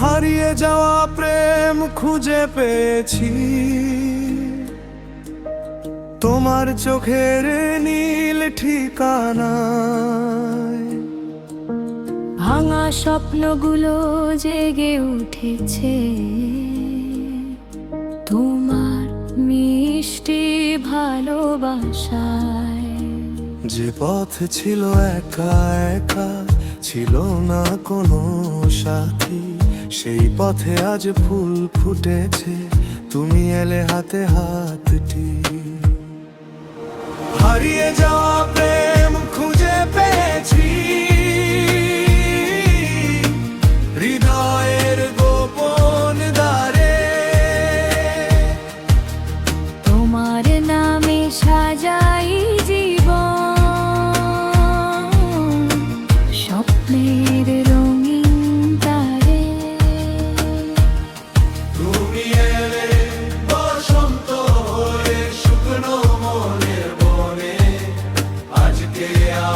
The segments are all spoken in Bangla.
হারিয়ে যাওয়া প্রেম খুঁজে পেয়েছি, তোমার চোখের নীল ঠিকানায়। ভাঙা স্বপ্নগুলো জেগে উঠেছে তোমার মিষ্টি ভালোবাসায়। যে পথ ছিল একা একা, ছিল না কোনো সাথী, সেই পথে আজ ফুল ফুটেছে, তুমি এলে হাতে হাতটি। হারিয়ে যাওয়া প্রেম খুঁজে পেয়েছি, হৃদয়ের গোপন দ্বারে। তোমার নামে সাজাই জীবন, স্বপ্নের রঙিন তারে। তুমি এলে বসন্ত হয়ে শুকনো মনের বনে, আজকে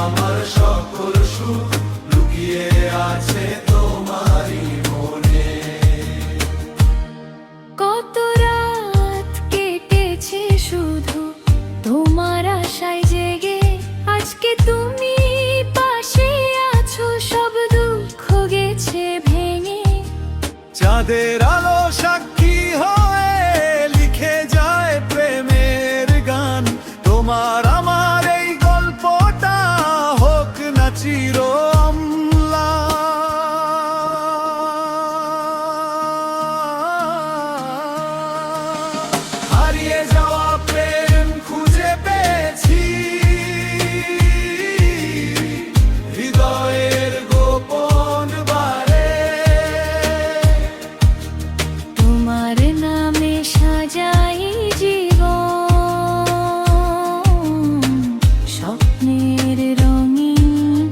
আমার সকল সুখ লুকিয়ে আছে তোমারই মনে। কত রাত কেটেছে শুধু তোমার আশায় জেগে, আজকে তুমি পাশে আছো, সব দুঃখ গেছে ভেঙে। চাঁদের আলো সাক্ষী হয়ে লিখে যায় প্রেমের গান, তোমার আমার এই গল্পটা হোক না চির হারিয়ে যাওয়া প্রেম খুঁজে পেয়েছি, হৃদয়ের গোপন বারে। তোমার নামে সাজাই জীবন, স্বপ্নের রঙিন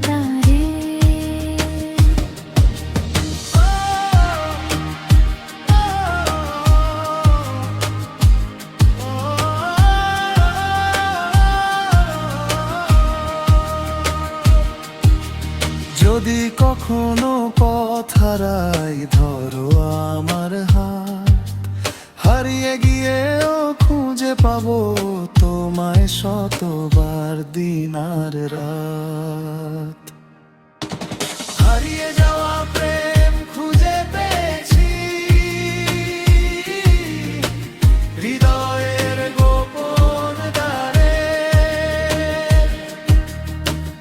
তারে। যদি কখনো পথ হারাই, ধরো আমার হাত, হারিয়ে গিয়েও খুঁজে পাবো তোমায় শতবার দিন আর রাত। হারিয়ে যাওয়া প্রেম খুঁজে পেয়েছি, হৃদয়ের গোপন দ্বারে।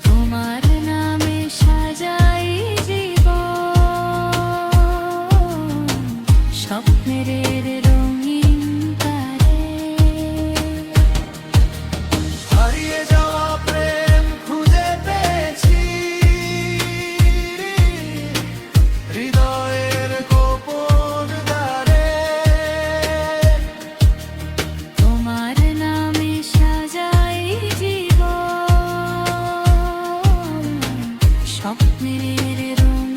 তোমার নামে সাজাই জীবন, স্বপ্নের রঙিন তারে। হারিয়ে যাওয়া প্রেম খুঁজে পেয়েছি, হৃদয়ের গোপন দ্বারে। তোমার নামে সাজাই জীবন, স্বপ্নের রঙিন